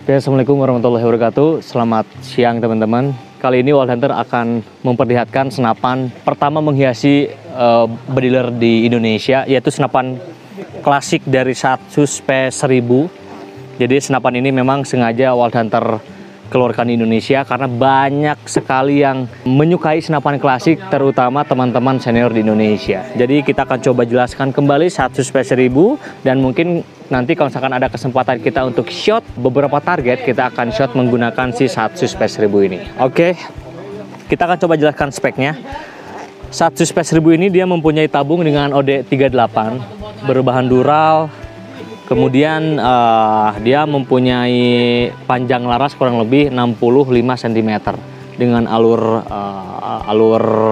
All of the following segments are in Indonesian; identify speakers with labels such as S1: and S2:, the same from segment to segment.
S1: Oke, Assalamualaikum warahmatullahi wabarakatuh. Selamat siang teman-teman. Kali ini Wild Hunter akan memperlihatkan senapan pertama menghiasi bediler di Indonesia, yaitu senapan klasik dari Satus P1000. Jadi senapan ini memang sengaja Wild Hunter keluarkan di Indonesia karena banyak sekali yang menyukai senapan klasik, terutama teman-teman senior di Indonesia. Jadi kita akan coba jelaskan kembali Satus P1000, dan mungkin nanti kalau misalkan ada kesempatan kita untuk shot beberapa target, kita akan shot menggunakan si Satus P1000 ini. Oke, kita akan coba jelaskan speknya. Satus P1000 ini dia mempunyai tabung dengan OD38 berbahan dural. Kemudian dia mempunyai panjang laras kurang lebih 65 cm dengan alur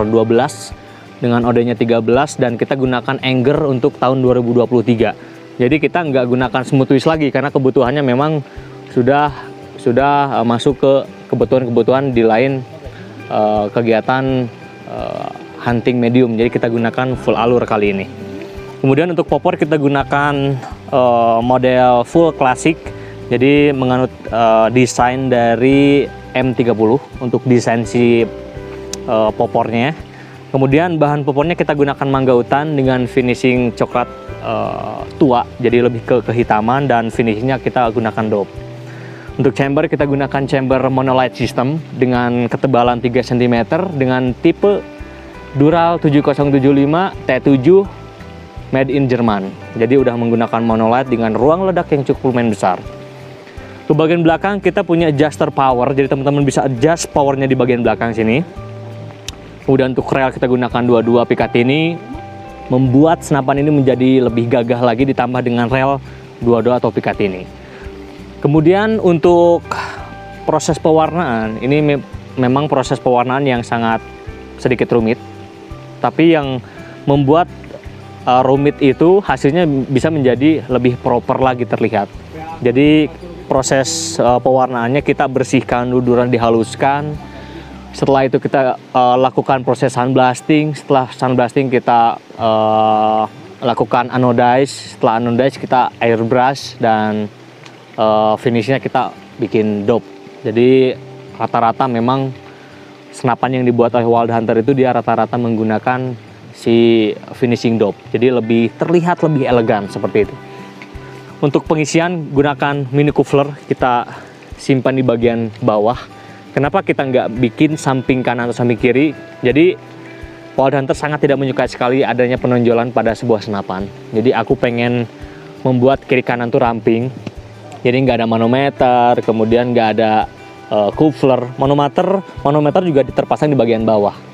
S1: 12 dengan OD-nya 13, dan kita gunakan Anger untuk tahun 2023. Jadi kita nggak gunakan smooth twist lagi karena kebutuhannya memang sudah masuk ke kebutuhan di lain kegiatan hunting medium. Jadi kita gunakan full alur kali ini. Kemudian untuk popor kita gunakan model full klasik, jadi menganut desain dari M30 untuk desain si popornya. Kemudian bahan popornya kita gunakan mangga hutan dengan finishing coklat tua, jadi lebih ke kehitaman, dan finishingnya kita gunakan dope. Untuk chamber kita gunakan chamber monolight system dengan ketebalan 3 cm dengan tipe Dural 7075 T7 made in Jerman. Jadi udah menggunakan monolight dengan ruang ledak yang cukup lumayan besar. Ke bagian belakang kita punya adjuster power, jadi teman-teman bisa adjust powernya di bagian belakang sini. Kemudian untuk rel kita gunakan 22 Picatinny, membuat senapan ini menjadi lebih gagah lagi ditambah dengan rel 22 atau Picatinny. Kemudian untuk proses pewarnaan, ini memang proses pewarnaan yang sangat sedikit rumit, tapi yang membuat rumit itu hasilnya bisa menjadi lebih proper lagi terlihat. Jadi proses pewarnaannya kita bersihkan dulu, dihaluskan. Setelah itu kita lakukan proses sandblasting. Setelah sandblasting kita lakukan anodize. Setelah anodize kita airbrush, dan finishnya kita bikin dope. Jadi rata-rata memang senapan yang dibuat oleh Wild Hunter itu dia rata-rata menggunakan si finishing dope, jadi lebih terlihat lebih elegan seperti itu. Untuk pengisian gunakan mini coupler, kita simpan di bagian bawah. Kenapa kita nggak bikin samping kanan atau samping kiri? Jadi Wild Hunter sangat tidak menyukai sekali adanya penonjolan pada sebuah senapan. Jadi aku pengen membuat kiri kanan tuh ramping, jadi nggak ada manometer, kemudian nggak ada coupler. Manometer juga terpasang di bagian bawah.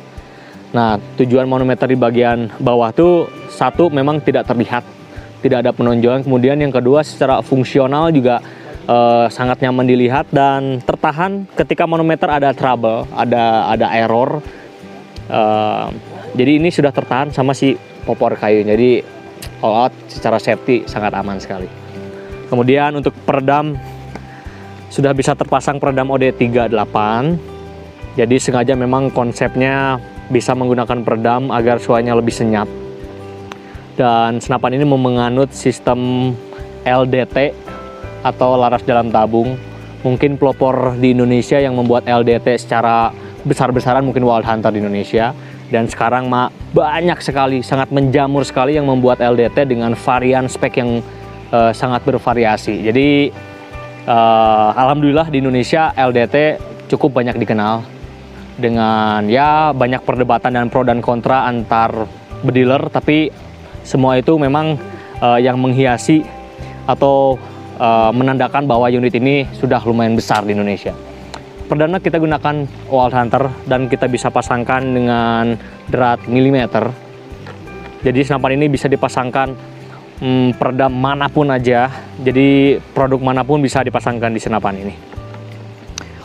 S1: Nah, tujuan manometer di bagian bawah tuh, satu, memang tidak terlihat, tidak ada penonjolan. Kemudian yang kedua, secara fungsional juga sangat nyaman dilihat dan tertahan ketika manometer ada trouble, ada error. Jadi ini sudah tertahan sama si popor kayu. Jadi all out secara safety sangat aman sekali. Kemudian untuk peredam, sudah bisa terpasang peredam OD38. Jadi sengaja memang konsepnya bisa menggunakan peredam agar suaranya lebih senyap. Dan senapan ini menganut sistem LDT atau laras dalam tabung. Mungkin pelopor di Indonesia yang membuat LDT secara besar-besaran mungkin Wild Hunter di Indonesia. Dan sekarang banyak sekali, sangat menjamur sekali yang membuat LDT dengan varian spek yang sangat bervariasi. Jadi alhamdulillah di Indonesia LDT cukup banyak dikenal. Dengan ya banyak perdebatan dan pro dan kontra antar bediler, tapi semua itu memang yang menghiasi atau menandakan bahwa unit ini sudah lumayan besar di Indonesia. Perdana kita gunakan Wild Hunter dan kita bisa pasangkan dengan drat milimeter. Jadi senapan ini bisa dipasangkan peredam manapun aja. Jadi produk manapun bisa dipasangkan di senapan ini.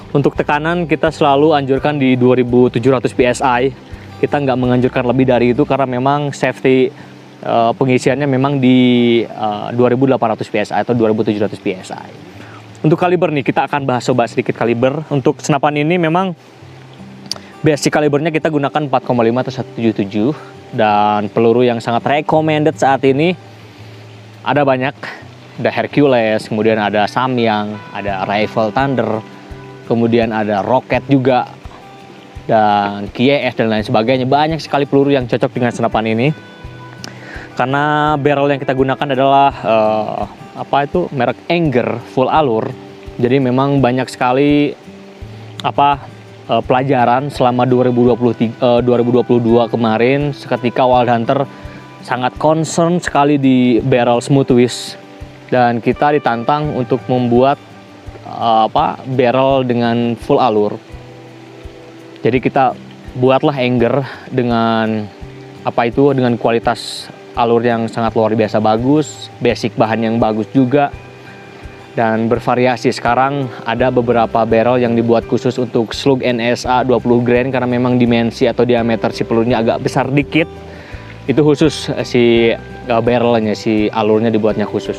S1: Untuk tekanan kita selalu anjurkan di 2700 PSI. Kita nggak menganjurkan lebih dari itu karena memang safety pengisiannya memang di 2800 PSI atau 2700 PSI. Untuk kaliber nih, kita akan coba sedikit kaliber. Untuk senapan ini memang basic kalibernya kita gunakan 4,5 atau 177, dan peluru yang sangat recommended saat ini ada banyak. Ada Hercules, kemudian ada Samyang, ada Rifle Thunder, kemudian ada Rocket juga, dan KS dan lain sebagainya. Banyak sekali peluru yang cocok dengan senapan ini. Karena barrel yang kita gunakan adalah merek Enger full alur. Jadi memang banyak sekali pelajaran selama 2022 kemarin, seketika Wild Hunter sangat concern sekali di barrel smooth twist, dan kita ditantang untuk membuat barrel dengan full alur. Jadi kita buatlah Enger dengan dengan kualitas alur yang sangat luar biasa bagus, basic bahan yang bagus juga, dan bervariasi. Sekarang ada beberapa barrel yang dibuat khusus untuk slug NSA 20 grain karena memang dimensi atau diameter si pelurunya agak besar dikit. Itu khusus si barrelnya, si alurnya dibuatnya khusus.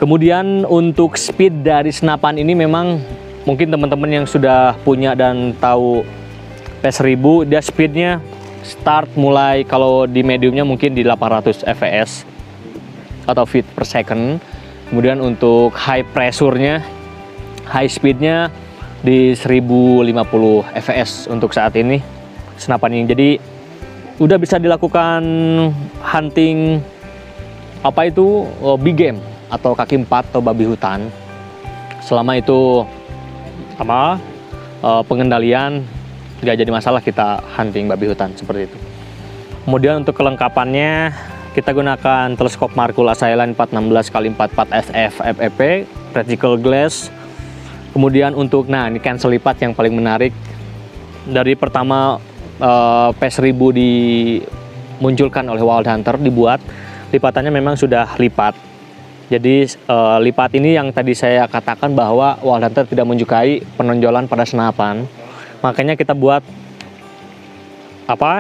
S1: Kemudian untuk speed dari senapan ini memang mungkin teman-teman yang sudah punya dan tahu P1000, dia speednya start mulai kalau di mediumnya mungkin di 800 fps atau feet per second. Kemudian untuk high pressure-nya, high speed-nya di 1050 fps untuk saat ini senapan ini. Jadi udah bisa dilakukan hunting big game atau kaki 4 atau babi hutan. Selama itu pengendalian nggak jadi masalah kita hunting babi hutan seperti itu. Kemudian untuk kelengkapannya kita gunakan teleskop Markul Assailine 416x44 SF FEP, reticle glass. Kemudian untuk ini cancel lipat yang paling menarik. Dari pertama P1000 dimunculkan oleh Wild Hunter, dibuat lipatannya memang sudah lipat. Jadi lipat ini yang tadi saya katakan bahwa Wild Hunter tidak menyukai penonjolan pada senapan. Makanya kita buat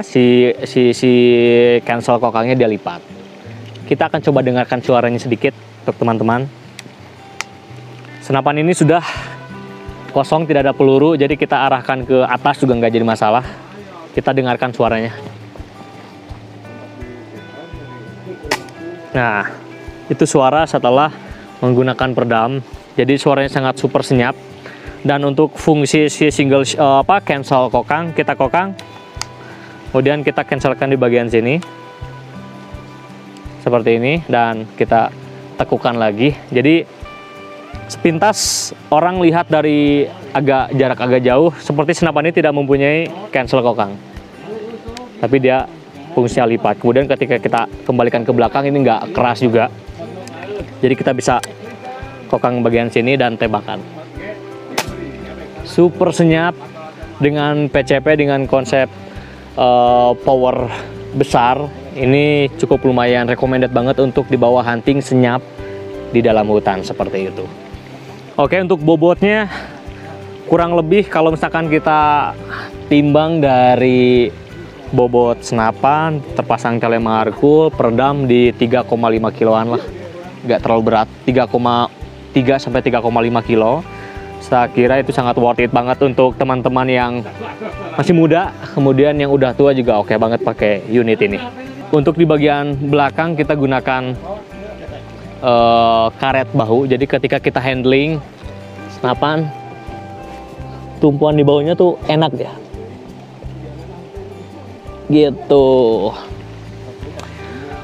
S1: si cancel kokangnya dia lipat. Kita akan coba dengarkan suaranya sedikit untuk teman-teman. Senapan ini sudah kosong, tidak ada peluru, jadi kita arahkan ke atas juga nggak jadi masalah. Kita dengarkan suaranya. Nah, itu suara setelah menggunakan peredam. Jadi suaranya sangat super senyap. Dan untuk fungsi si single cancel kokang, kita kokang, kemudian kita cancelkan di bagian sini seperti ini, dan kita tekukan lagi. Jadi sepintas orang lihat dari jarak agak jauh seperti senapan ini tidak mempunyai cancel kokang, tapi dia fungsinya lipat. Kemudian ketika kita kembalikan ke belakang, ini nggak keras juga, jadi kita bisa kokang bagian sini dan tembakan. Super senyap dengan PCP, dengan konsep power besar. Ini cukup lumayan recommended banget untuk dibawa hunting senyap di dalam hutan seperti itu. Oke, untuk bobotnya kurang lebih kalau misalkan kita timbang dari bobot senapan, terpasang telemarkul, peredam di 3,5 kiloan lah. Nggak terlalu berat, 3,3 sampai 3,5 kilo. Saya kira itu sangat worth it banget untuk teman-teman yang masih muda, kemudian yang udah tua juga oke banget pakai unit ini. Untuk di bagian belakang kita gunakan karet bahu, jadi ketika kita handling senapan, tumpuan di bahunya tuh enak ya. Gitu.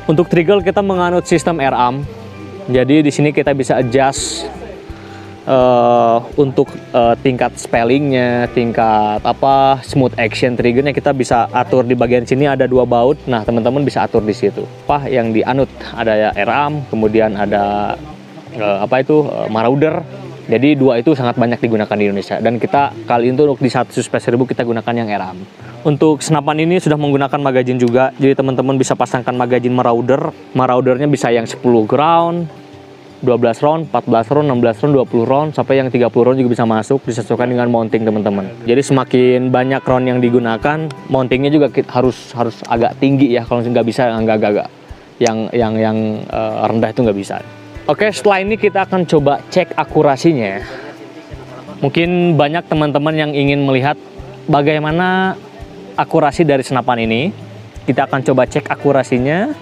S1: Untuk trigger kita menganut sistem R-arm, jadi di sini kita bisa adjust untuk tingkat spellingnya, tingkat smooth action triggernya kita bisa atur. Di bagian sini ada 2 baut, nah teman-teman bisa atur di situ. Yang dianut ada ya R-arm, kemudian ada Marauder. Jadi 2 itu sangat banyak digunakan di Indonesia, dan kita kali ini untuk di 100 P1000 kita gunakan yang R-arm. Untuk senapan ini sudah menggunakan magazine juga, jadi teman-teman bisa pasangkan magazine Marauder. Maraudernya bisa yang 10 round, 12 round, 14 round, 16 round, 20 round, sampai yang 30 round juga bisa masuk, disesuaikan dengan mounting teman-teman. Jadi semakin banyak round yang digunakan, mountingnya juga harus agak tinggi ya. Kalau nggak bisa, agak yang rendah itu nggak bisa. Oke, setelah ini kita akan coba cek akurasinya. Mungkin banyak teman-teman yang ingin melihat bagaimana akurasi dari senapan ini. Kita akan coba cek akurasinya.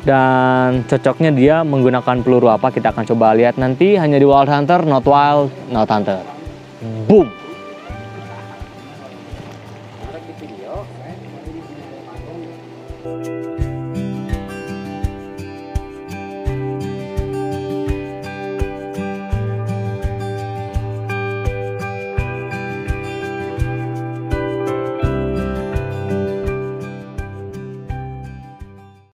S1: Dan cocoknya dia menggunakan peluru apa, kita akan coba lihat nanti hanya di Wild Hunter, not wild, not hunter. Boom!
S2: Ada di video,